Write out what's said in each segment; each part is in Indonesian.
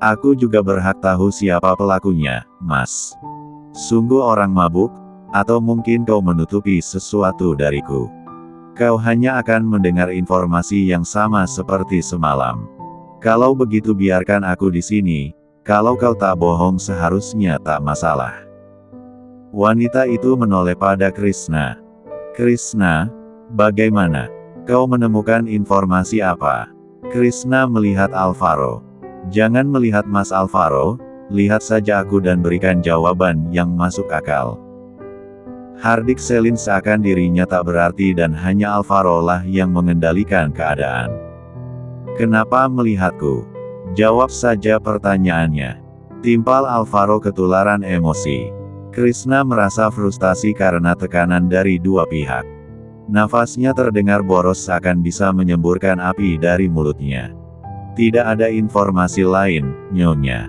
Aku juga berhak tahu siapa pelakunya, Mas. Sungguh orang mabuk, atau mungkin kau menutupi sesuatu dariku. Kau hanya akan mendengar informasi yang sama seperti semalam. Kalau begitu biarkan aku di sini, kalau kau tak bohong seharusnya tak masalah. Wanita itu menoleh pada Krishna. Krishna, bagaimana? Kau menemukan informasi apa? Krishna melihat Alvaro. Jangan melihat Mas Alvaro, lihat saja aku dan berikan jawaban yang masuk akal. Hardik Selin seakan dirinya tak berarti dan hanya Alvaro lah yang mengendalikan keadaan. Kenapa melihatku? Jawab saja pertanyaannya. Timpal Alvaro ketularan emosi. Krishna merasa frustasi karena tekanan dari dua pihak. Nafasnya terdengar boros seakan bisa menyemburkan api dari mulutnya. Tidak ada informasi lain, Nyonya.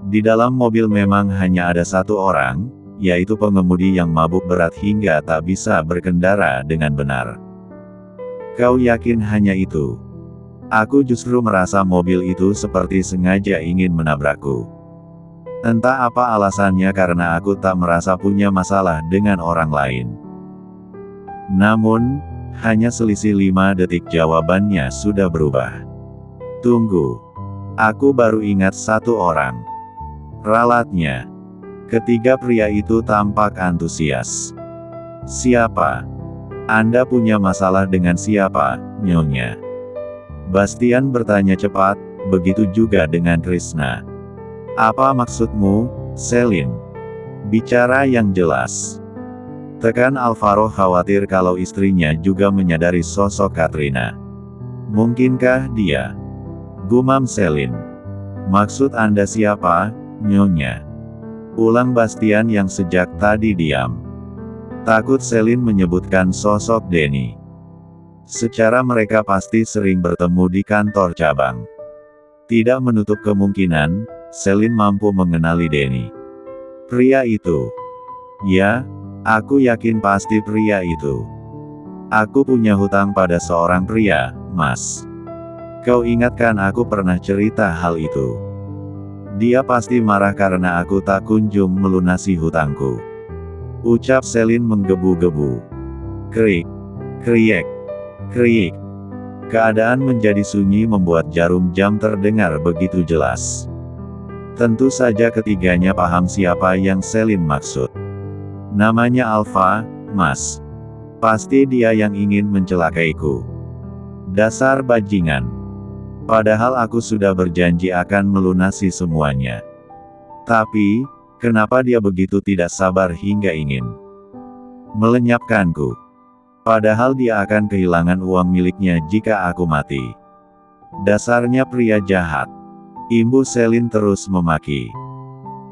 Di dalam mobil memang hanya ada satu orang, yaitu pengemudi yang mabuk berat hingga tak bisa berkendara dengan benar. Kau yakin hanya itu? Aku justru merasa mobil itu seperti sengaja ingin menabrakku. Entah apa alasannya karena aku tak merasa punya masalah dengan orang lain. Namun, hanya selisih 5 detik jawabannya sudah berubah. Tunggu. Aku baru ingat satu orang. Ralatnya. Ketiga pria itu tampak antusias. Siapa? Anda punya masalah dengan siapa, Nyonya? Bastian bertanya cepat, begitu juga dengan Krishna. Apa maksudmu, Selin? Bicara yang jelas. Tekan Alvaro khawatir kalau istrinya juga menyadari sosok Katrina. Mungkinkah dia? Gumam Selin. Maksud Anda siapa, Nyonya? Ulang Bastian yang sejak tadi diam. Takut Selin menyebutkan sosok Denny. Secara mereka pasti sering bertemu di kantor cabang. Tidak menutup kemungkinan, Selin mampu mengenali Denny. Pria itu. Ya, aku yakin pasti pria itu. Aku punya hutang pada seorang pria, Mas. Kau ingatkan aku pernah cerita hal itu. Dia pasti marah karena aku tak kunjung melunasi hutangku. Ucap Selin menggebu-gebu. Krik, kriek, kriek. Keadaan menjadi sunyi membuat jarum jam terdengar begitu jelas. Tentu saja ketiganya paham siapa yang Selin maksud. Namanya Alfa, Mas. Pasti dia yang ingin mencelakaiku. Dasar bajingan. Padahal aku sudah berjanji akan melunasi semuanya. Tapi, kenapa dia begitu tidak sabar hingga ingin melenyapkanku? Padahal dia akan kehilangan uang miliknya jika aku mati. Dasarnya pria jahat. Imbu Selin terus memaki.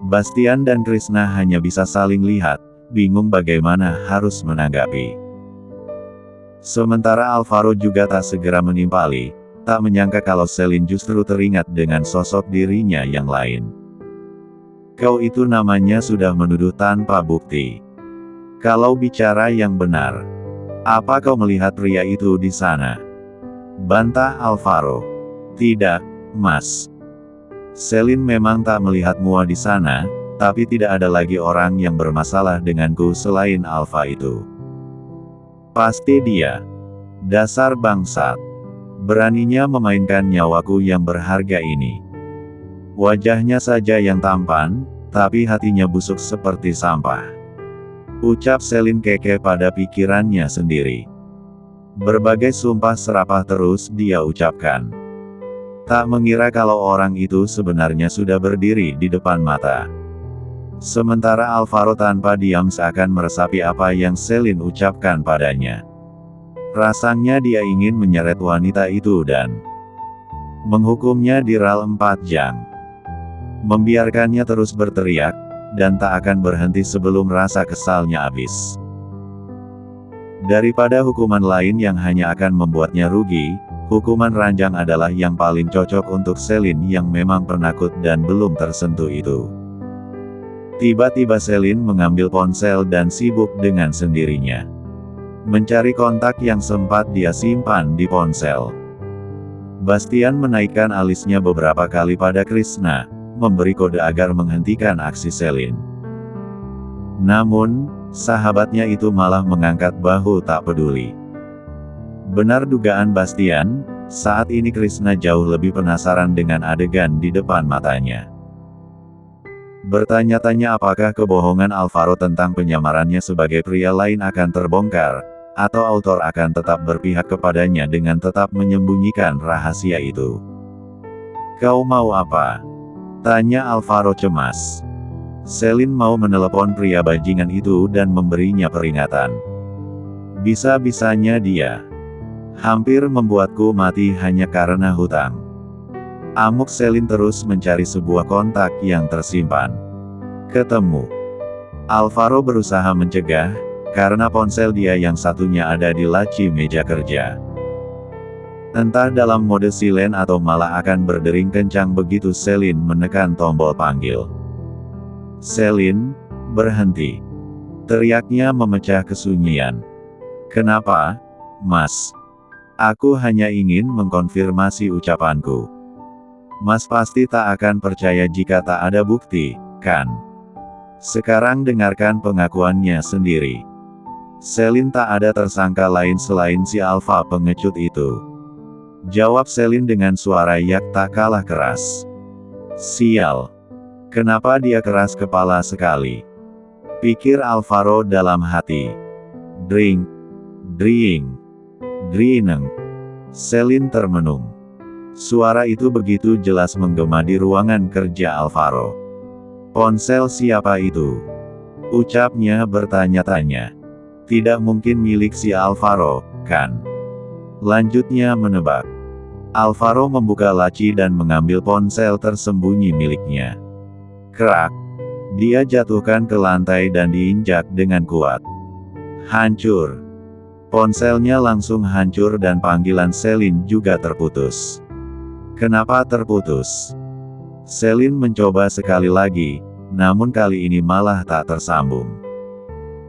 Bastian dan Krishna hanya bisa saling lihat, bingung bagaimana harus menanggapi. Sementara Alvaro juga tak segera menimpali, tak menyangka kalau Selin justru teringat dengan sosok dirinya yang lain. Kau itu namanya sudah menuduh tanpa bukti. Kalau bicara yang benar, apa kau melihat pria itu di sana? Bantah Alvaro. Tidak, Mas. Selin memang tak melihat Mua di sana, tapi tidak ada lagi orang yang bermasalah denganku selain Alfa itu. Pasti dia. Dasar bangsat. Beraninya memainkan nyawaku yang berharga ini. Wajahnya saja yang tampan, tapi hatinya busuk seperti sampah. Ucap Selin keke pada pikirannya sendiri. Berbagai sumpah serapah terus dia ucapkan. Tak mengira kalau orang itu sebenarnya sudah berdiri di depan mata. Sementara Alvaro tanpa diam seakan meresapi apa yang Selin ucapkan padanya. Rasanya dia ingin menyeret wanita itu dan menghukumnya di ral 4 jam. Membiarkannya terus berteriak, dan tak akan berhenti sebelum rasa kesalnya habis. Daripada hukuman lain yang hanya akan membuatnya rugi, hukuman ranjang adalah yang paling cocok untuk Selin yang memang penakut dan belum tersentuh itu. Tiba-tiba Selin mengambil ponsel dan sibuk dengan sendirinya. Mencari kontak yang sempat dia simpan di ponsel. Bastian menaikkan alisnya beberapa kali pada Krishna, memberi kode agar menghentikan aksi Selin. Namun, sahabatnya itu malah mengangkat bahu tak peduli. Benar dugaan Bastian, saat ini Krishna jauh lebih penasaran dengan adegan di depan matanya. Bertanya-tanya apakah kebohongan Alvaro tentang penyamarannya sebagai pria lain akan terbongkar, atau autor akan tetap berpihak kepadanya dengan tetap menyembunyikan rahasia itu. "Kau mau apa?" tanya Alvaro cemas. Selin mau menelepon pria bajingan itu dan memberinya peringatan. Bisa-bisanya dia hampir membuatku mati hanya karena hutang. Amuk Selin terus mencari sebuah kontak yang tersimpan. Ketemu. Alvaro berusaha mencegah, karena ponsel dia yang satunya ada di laci meja kerja. Entah dalam mode silen atau malah akan berdering kencang begitu Selin menekan tombol panggil. "Selin, berhenti!" teriaknya memecah kesunyian. "Kenapa, Mas? Aku hanya ingin mengkonfirmasi ucapanku. Mas pasti tak akan percaya jika tak ada bukti, kan? Sekarang dengarkan pengakuannya sendiri." "Selin tak ada tersangka lain selain si Alfa pengecut itu," jawab Selin dengan suara yak tak kalah keras. "Sial. Kenapa dia keras kepala sekali?" pikir Alvaro dalam hati. Dring, dring, drineng. Selin termenung. Suara itu begitu jelas menggema di ruangan kerja Alvaro. "Ponsel siapa itu?" ucapnya bertanya-tanya. "Tidak mungkin milik si Alvaro, kan?" lanjutnya menebak. Alvaro membuka laci dan mengambil ponsel tersembunyi miliknya. Krak! Dia jatuhkan ke lantai dan diinjak dengan kuat. Hancur. Ponselnya langsung hancur dan panggilan Selin juga terputus. "Kenapa terputus?" Selin mencoba sekali lagi, namun kali ini malah tak tersambung.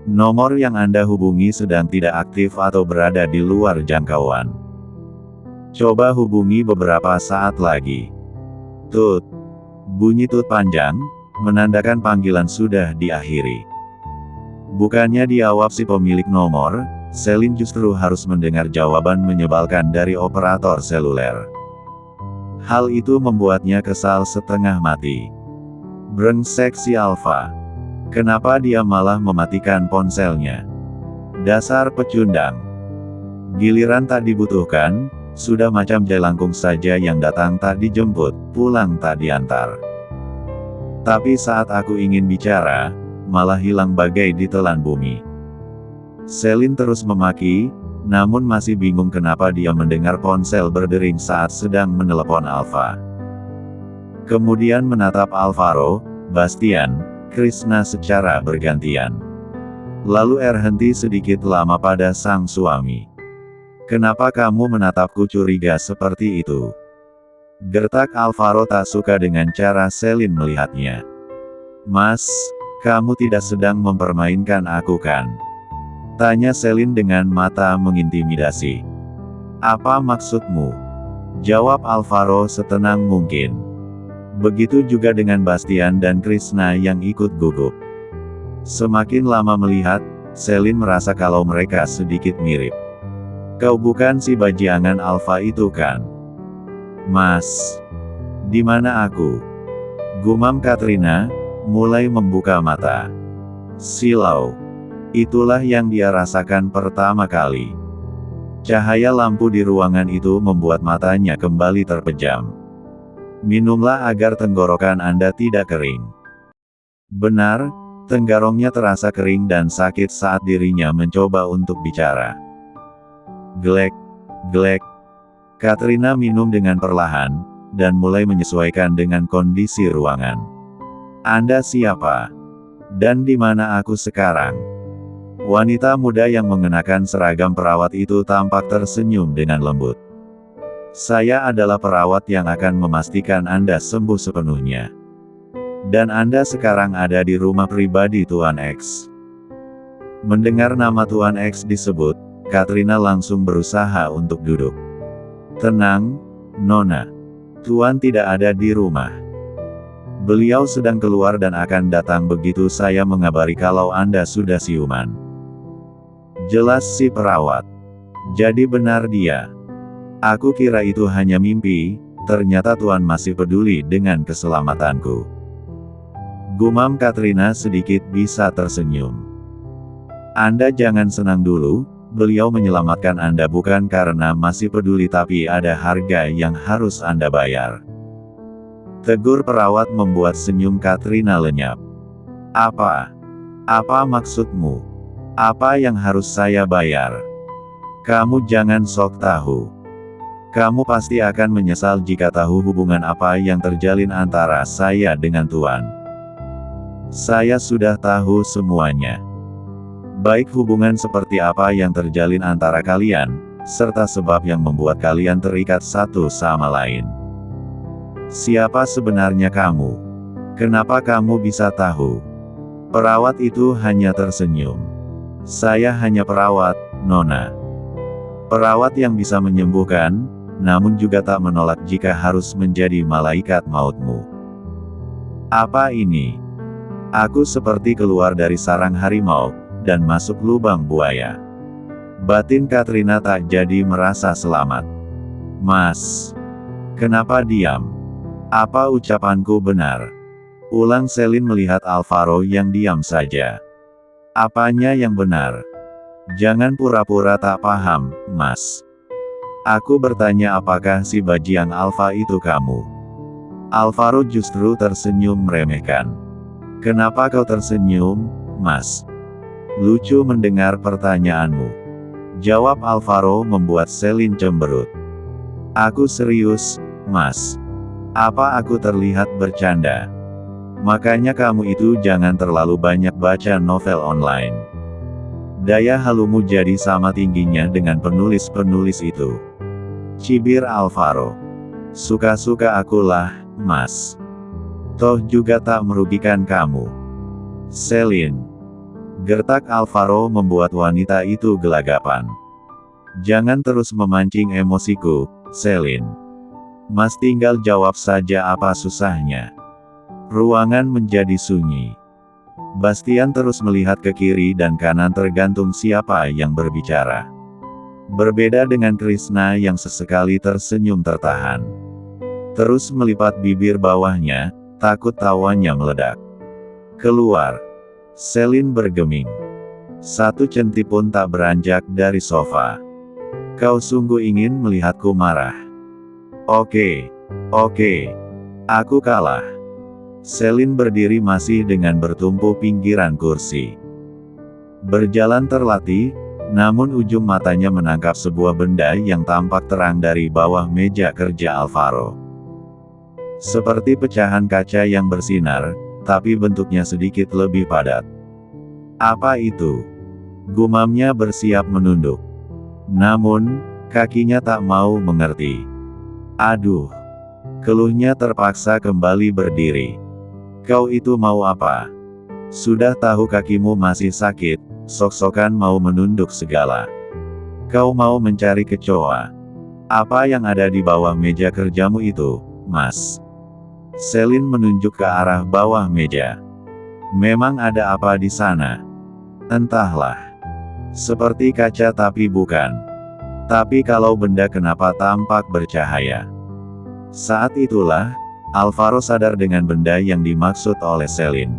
"Nomor yang Anda hubungi sedang tidak aktif atau berada di luar jangkauan. Coba hubungi beberapa saat lagi." Tut. Bunyi tut panjang, menandakan panggilan sudah diakhiri. Bukannya dijawab si pemilik nomor, Selin justru harus mendengar jawaban menyebalkan dari operator seluler. Hal itu membuatnya kesal setengah mati. Brengsek si Alfa. Kenapa dia malah mematikan ponselnya? Dasar pecundang. Giliran tak dibutuhkan, sudah macam jelangkung saja yang datang tak dijemput, pulang tak diantar. Tapi saat aku ingin bicara, malah hilang bagai ditelan bumi. Selin terus memaki, namun masih bingung kenapa dia mendengar ponsel berdering saat sedang menelepon Alfa. Kemudian menatap Alvaro, Bastian, Krishna secara bergantian. Lalu henti sedikit lama pada sang suami. "Kenapa kamu menatapku curiga seperti itu?" gertak Alvaro tak suka dengan cara Selin melihatnya. "Mas, kamu tidak sedang mempermainkan aku kan?" tanya Selin dengan mata mengintimidasi. "Apa maksudmu?" jawab Alvaro setenang mungkin. Begitu juga dengan Bastian dan Krishna yang ikut gugup. Semakin lama melihat, Selin merasa kalau mereka sedikit mirip. "Kau bukan si bajiangan Alfa itu kan?" "Mas, di mana aku?" gumam Katrina, mulai membuka mata. Silau. Itulah yang dia rasakan pertama kali. Cahaya lampu di ruangan itu membuat matanya kembali terpejam. "Minumlah agar tenggorokan Anda tidak kering." Benar, tenggoroknya terasa kering dan sakit saat dirinya mencoba untuk bicara. Glek, glek. Katrina minum dengan perlahan, dan mulai menyesuaikan dengan kondisi ruangan. "Anda siapa? Dan di mana aku sekarang?" Wanita muda yang mengenakan seragam perawat itu tampak tersenyum dengan lembut. "Saya adalah perawat yang akan memastikan Anda sembuh sepenuhnya. Dan Anda sekarang ada di rumah pribadi Tuan X." Mendengar nama Tuan X disebut, Katrina langsung berusaha untuk duduk. "Tenang, Nona. Tuan tidak ada di rumah. Beliau sedang keluar dan akan datang begitu saya mengabari kalau Anda sudah siuman. Jelas si perawat. Jadi benar dia. Aku kira itu hanya mimpi, ternyata Tuan masih peduli dengan keselamatanku. Gumam Katrina sedikit bisa tersenyum. Anda jangan senang dulu, beliau menyelamatkan Anda bukan karena masih peduli tapi ada harga yang harus Anda bayar. Tegur perawat membuat senyum Katrina lenyap. Apa? Apa maksudmu? Apa yang harus saya bayar? Kamu jangan sok tahu. Kamu pasti akan menyesal jika tahu hubungan apa yang terjalin antara saya dengan Tuan. Saya sudah tahu semuanya. Baik hubungan seperti apa yang terjalin antara kalian, serta sebab yang membuat kalian terikat satu sama lain. Siapa sebenarnya kamu? Kenapa kamu bisa tahu? Perawat itu hanya tersenyum. Saya hanya perawat, Nona. Perawat yang bisa menyembuhkan, namun juga tak menolak jika harus menjadi malaikat mautmu. Apa ini? Aku seperti keluar dari sarang harimau, dan masuk lubang buaya. Batin Katrina tak jadi merasa selamat. Mas. Kenapa diam? Apa ucapanku benar? Ulang Selin melihat Alvaro yang diam saja. Apanya yang benar? Jangan pura-pura tak paham, Mas. Aku bertanya apakah si bajingan Alfa itu kamu? Alvaro justru tersenyum meremehkan. Kenapa kau tersenyum, Mas? Lucu mendengar pertanyaanmu. Jawab Alvaro membuat Selin cemberut. Aku serius, Mas. Apa aku terlihat bercanda? Makanya kamu itu jangan terlalu banyak baca novel online. Daya halumu jadi sama tingginya dengan penulis-penulis itu. Cibir Alvaro. Suka-suka akulah, Mas. Toh juga tak merugikan kamu. Selin. Gertak Alvaro membuat wanita itu gelagapan. Jangan terus memancing emosiku, Selin. Mas tinggal jawab saja apa susahnya. Ruangan menjadi sunyi. Bastian terus melihat ke kiri dan kanan tergantung siapa yang berbicara. Berbeda dengan Krishna yang sesekali tersenyum tertahan. Terus melipat bibir bawahnya, takut tawanya meledak. Keluar. Selin bergeming. Satu centip pun tak beranjak dari sofa. Kau sungguh ingin melihatku marah. Oke. Aku kalah. Selin berdiri masih dengan bertumpu pinggiran kursi. Berjalan terlatih, namun ujung matanya menangkap sebuah benda yang tampak terang dari bawah meja kerja Alvaro. Seperti pecahan kaca yang bersinar, tapi bentuknya sedikit lebih padat. Apa itu? Gumamnya bersiap menunduk. Namun, kakinya tak mau mengerti. Aduh. Keluhnya terpaksa kembali berdiri. Kau itu mau apa? Sudah tahu kakimu masih sakit, sok-sokan mau menunduk segala. Kau mau mencari kecoa? Apa yang ada di bawah meja kerjamu itu, Mas? Selin menunjuk ke arah bawah meja. Memang ada apa di sana? Entahlah. Seperti kaca tapi bukan. Tapi kalau benda kenapa tampak bercahaya? Saat itulah, Alvaro sadar dengan benda yang dimaksud oleh Selin.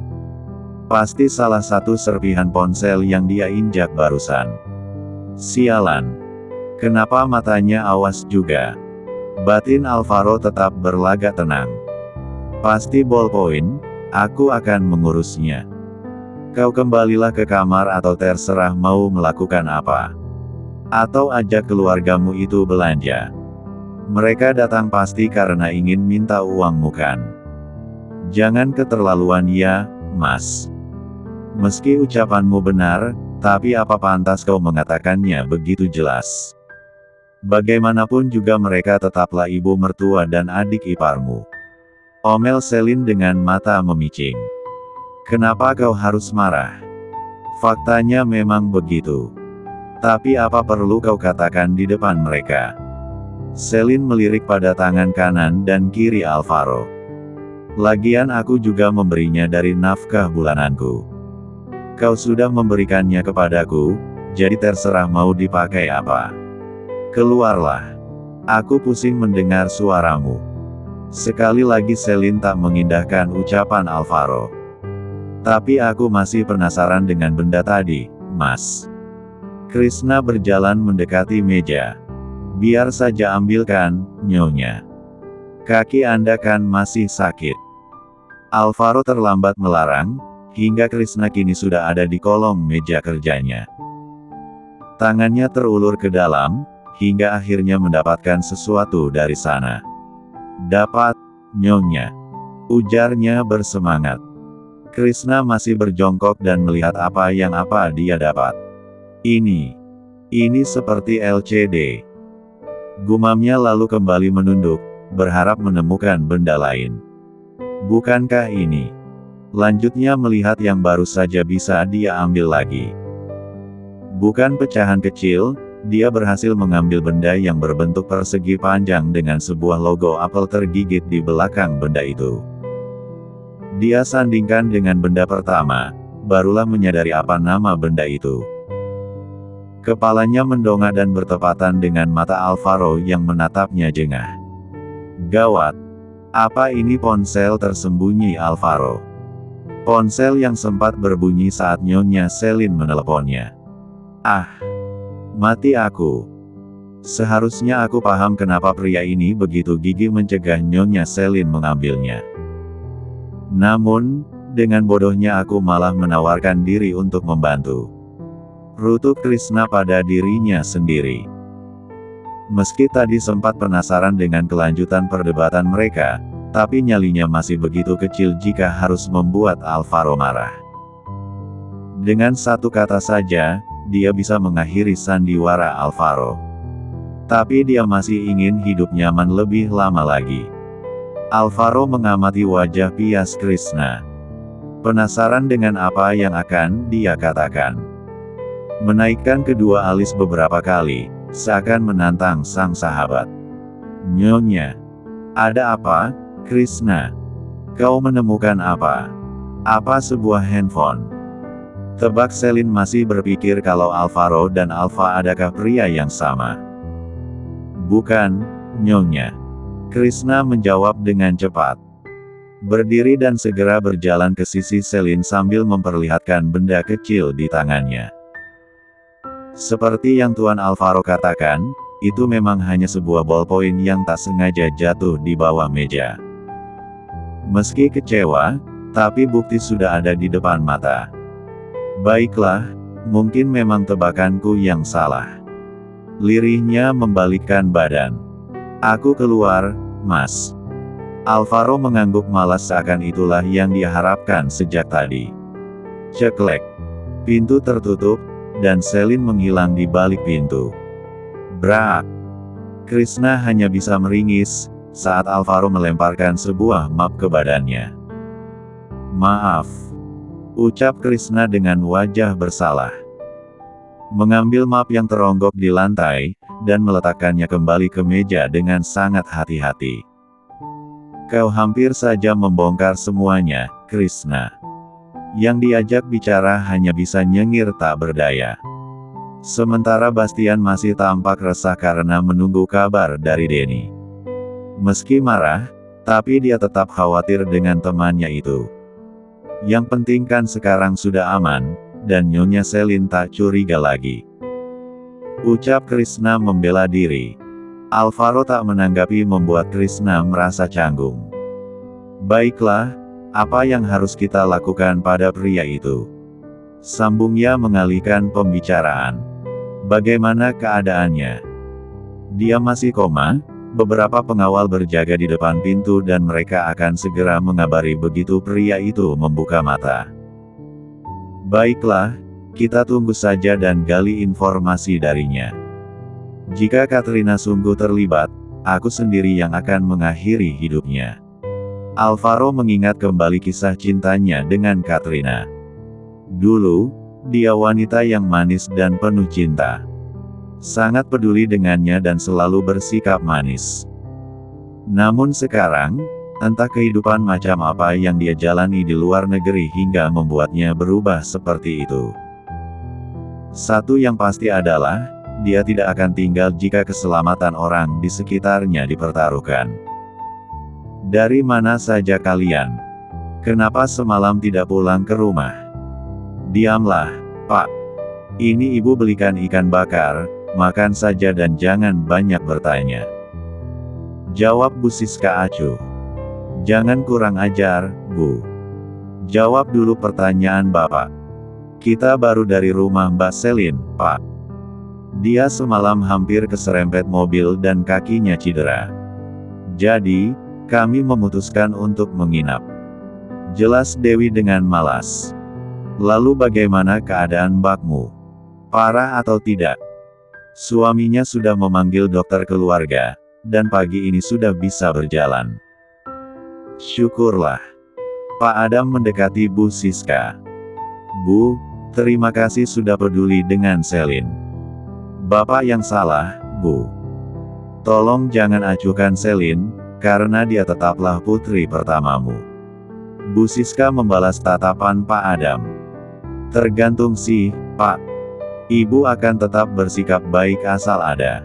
Pasti salah satu serpihan ponsel yang dia injak barusan. Sialan. Kenapa matanya awas juga? Batin Alvaro tetap berlagak tenang. Pasti ballpoint, aku akan mengurusnya. Kau kembalilah ke kamar atau terserah mau melakukan apa. Atau ajak keluargamu itu belanja. Mereka datang pasti karena ingin minta uangmu kan? Jangan keterlaluan ya, Mas. Meski ucapanmu benar, tapi apa pantas kau mengatakannya begitu jelas? Bagaimanapun juga mereka tetaplah ibu mertua dan adik iparmu. Omel Selin dengan mata memicing. Kenapa kau harus marah? Faktanya memang begitu. Tapi apa perlu kau katakan di depan mereka? Selin melirik pada tangan kanan dan kiri Alvaro. Lagian aku juga memberinya dari nafkah bulananku. Kau sudah memberikannya kepadaku, jadi terserah mau dipakai apa. Keluarlah. Aku pusing mendengar suaramu. Sekali lagi Selin tak mengindahkan ucapan Alvaro. Tapi aku masih penasaran dengan benda tadi, Mas. Krishna berjalan mendekati meja. Biar saja ambilkan, Nyonya. Kaki Anda kan masih sakit. Alvaro terlambat melarang, hingga Krishna kini sudah ada di kolong meja kerjanya. Tangannya terulur ke dalam, hingga akhirnya mendapatkan sesuatu dari sana. Dapat, Nyonya. Ujarnya bersemangat. Krishna masih berjongkok dan melihat apa dia dapat. Ini seperti LCD. Gumamnya lalu kembali menunduk, berharap menemukan benda lain. Bukankah ini? Lanjutnya melihat yang baru saja bisa dia ambil lagi. Bukan pecahan kecil, dia berhasil mengambil benda yang berbentuk persegi panjang dengan sebuah logo apel tergigit di belakang benda itu. Dia sandingkan dengan benda pertama, barulah menyadari apa nama benda itu. Kepalanya mendongak dan bertepatan dengan mata Alvaro yang menatapnya jengah. Gawat! Apa ini ponsel tersembunyi Alvaro? Ponsel yang sempat berbunyi saat Nyonya Selin meneleponnya. Ah! Mati aku. Seharusnya aku paham kenapa pria ini begitu gigih mencegah Nyonya Selin mengambilnya. Namun, dengan bodohnya aku malah menawarkan diri untuk membantu. Rutuk Krishna pada dirinya sendiri. Meski tadi sempat penasaran dengan kelanjutan perdebatan mereka, tapi nyalinya masih begitu kecil jika harus membuat Alvaro marah. Dengan satu kata saja, dia bisa mengakhiri sandiwara Alvaro. Tapi dia masih ingin hidup nyaman lebih lama lagi. Alvaro mengamati wajah pias Krishna. Penasaran dengan apa yang akan dia katakan. Menaikkan kedua alis beberapa kali, seakan menantang sang sahabat. Nyonya. Ada apa, Krishna? Kau menemukan apa? Apa sebuah handphone? Tebak Selin masih berpikir kalau Alvaro dan Alfa adakah pria yang sama. Bukan, Nyonya. Krishna menjawab dengan cepat. Berdiri dan segera berjalan ke sisi Selin sambil memperlihatkan benda kecil di tangannya. Seperti yang Tuan Alvaro katakan, itu memang hanya sebuah ballpoint yang tak sengaja jatuh di bawah meja. Meski kecewa, tapi bukti sudah ada di depan mata. Baiklah, mungkin memang tebakanku yang salah. Lirihnya membalikkan badan. Aku keluar, Mas. Alvaro mengangguk malas seakan itulah yang dia harapkan sejak tadi. Ceklek. Pintu tertutup, dan Selin menghilang di balik pintu. Brak. Krishna hanya bisa meringis, saat Alvaro melemparkan sebuah map ke badannya. Maaf. Ucap Krishna dengan wajah bersalah. Mengambil map yang teronggok di lantai, dan meletakkannya kembali ke meja dengan sangat hati-hati. Kau hampir saja membongkar semuanya, Krishna. Yang diajak bicara hanya bisa nyengir tak berdaya. Sementara Bastian masih tampak resah karena menunggu kabar dari Denny. Meski marah, tapi dia tetap khawatir dengan temannya itu. Yang penting kan sekarang sudah aman, dan Nyonya Selin tak curiga lagi. Ucap Krishna membela diri. Alvaro tak menanggapi membuat Krishna merasa canggung. Baiklah, apa yang harus kita lakukan pada pria itu? Sambungnya mengalihkan pembicaraan. Bagaimana keadaannya? Dia masih koma? Beberapa pengawal berjaga di depan pintu dan mereka akan segera mengabari begitu pria itu membuka mata. Baiklah, kita tunggu saja dan gali informasi darinya. Jika Katrina sungguh terlibat, aku sendiri yang akan mengakhiri hidupnya. Alvaro mengingat kembali kisah cintanya dengan Katrina. Dulu, dia wanita yang manis dan penuh cinta. Sangat peduli dengannya dan selalu bersikap manis. Namun sekarang, entah kehidupan macam apa yang dia jalani di luar negeri hingga membuatnya berubah seperti itu. Satu yang pasti adalah, dia tidak akan tinggal jika keselamatan orang di sekitarnya dipertaruhkan. Dari mana saja kalian? Kenapa semalam tidak pulang ke rumah? Diamlah, Pak. Ini ibu belikan ikan bakar, makan saja dan jangan banyak bertanya. Jawab Bu Siska acuh. Jangan kurang ajar, Bu. Jawab dulu pertanyaan Bapak. Kita baru dari rumah Mbak Selin, Pak. Dia semalam hampir keserempet mobil dan kakinya cedera. Jadi, kami memutuskan untuk menginap. Jelas Dewi dengan malas. Lalu bagaimana keadaan Mbakmu? Parah atau tidak? Suaminya sudah memanggil dokter keluarga, dan pagi ini sudah bisa berjalan. Syukurlah. Pak Adam mendekati Bu Siska. Bu, terima kasih sudah peduli dengan Selin. Bapak yang salah, Bu. Tolong jangan acuhkan Selin, karena dia tetaplah putri pertamamu. Bu Siska membalas tatapan Pak Adam. Tergantung sih, Pak. Ibu akan tetap bersikap baik asal ada.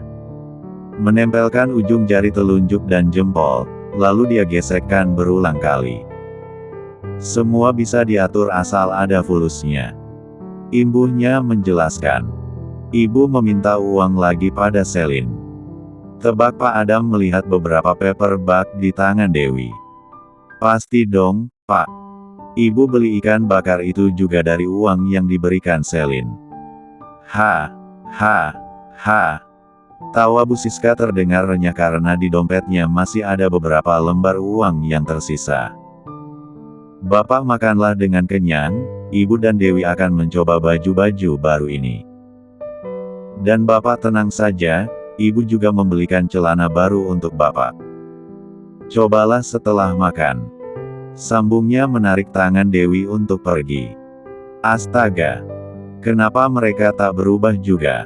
Menempelkan ujung jari telunjuk dan jempol, lalu dia gesekkan berulang kali. Semua bisa diatur asal ada fulusnya. Imbuhnya menjelaskan. Ibu meminta uang lagi pada Selin. Tebak Pak Adam melihat beberapa paper bag di tangan Dewi. Pasti dong, Pak. Ibu beli ikan bakar itu juga dari uang yang diberikan Selin. Ha, ha, ha. Tawa Bu Siska terdengar renyah karena di dompetnya masih ada beberapa lembar uang yang tersisa. Bapak makanlah dengan kenyang, Ibu dan Dewi akan mencoba baju-baju baru ini. Dan Bapak tenang saja, Ibu juga membelikan celana baru untuk Bapak. Cobalah setelah makan. Sambungnya menarik tangan Dewi untuk pergi. Astaga! Kenapa mereka tak berubah juga?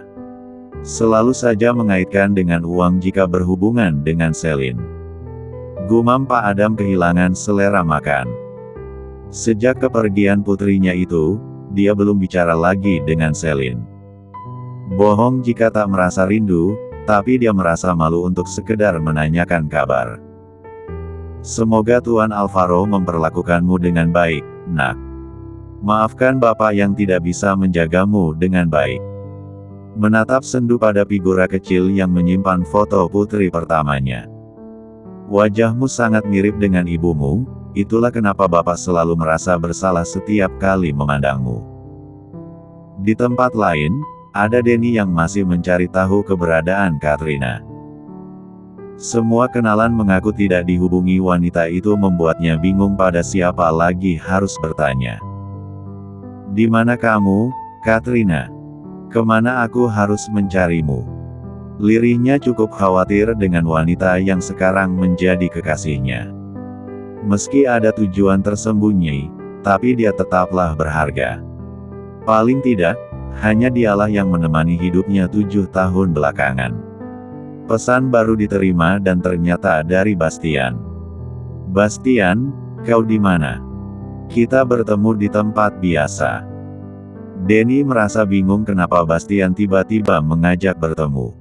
Selalu saja mengaitkan dengan uang jika berhubungan dengan Selin. Gumam Pak Adam kehilangan selera makan. Sejak kepergian putrinya itu, dia belum bicara lagi dengan Selin. Bohong jika tak merasa rindu, tapi dia merasa malu untuk sekedar menanyakan kabar. Semoga Tuan Alvaro memperlakukanmu dengan baik, Nak. Maafkan Bapak yang tidak bisa menjagamu dengan baik. Menatap sendu pada figura kecil yang menyimpan foto putri pertamanya. Wajahmu sangat mirip dengan ibumu, itulah kenapa Bapak selalu merasa bersalah setiap kali memandangmu. Di tempat lain, ada Denny yang masih mencari tahu keberadaan Katrina. Semua kenalan mengaku tidak dihubungi wanita itu membuatnya bingung pada siapa lagi harus bertanya. Di mana kamu, Katrina? Kemana aku harus mencarimu? Lirihnya cukup khawatir dengan wanita yang sekarang menjadi kekasihnya. Meski ada tujuan tersembunyi, tapi dia tetaplah berharga. Paling tidak, hanya dialah yang menemani hidupnya 7 tahun belakangan. Pesan baru diterima dan ternyata dari Bastian. Bastian, kau di mana? Kita bertemu di tempat biasa. Denny merasa bingung kenapa Bastian tiba-tiba mengajak bertemu.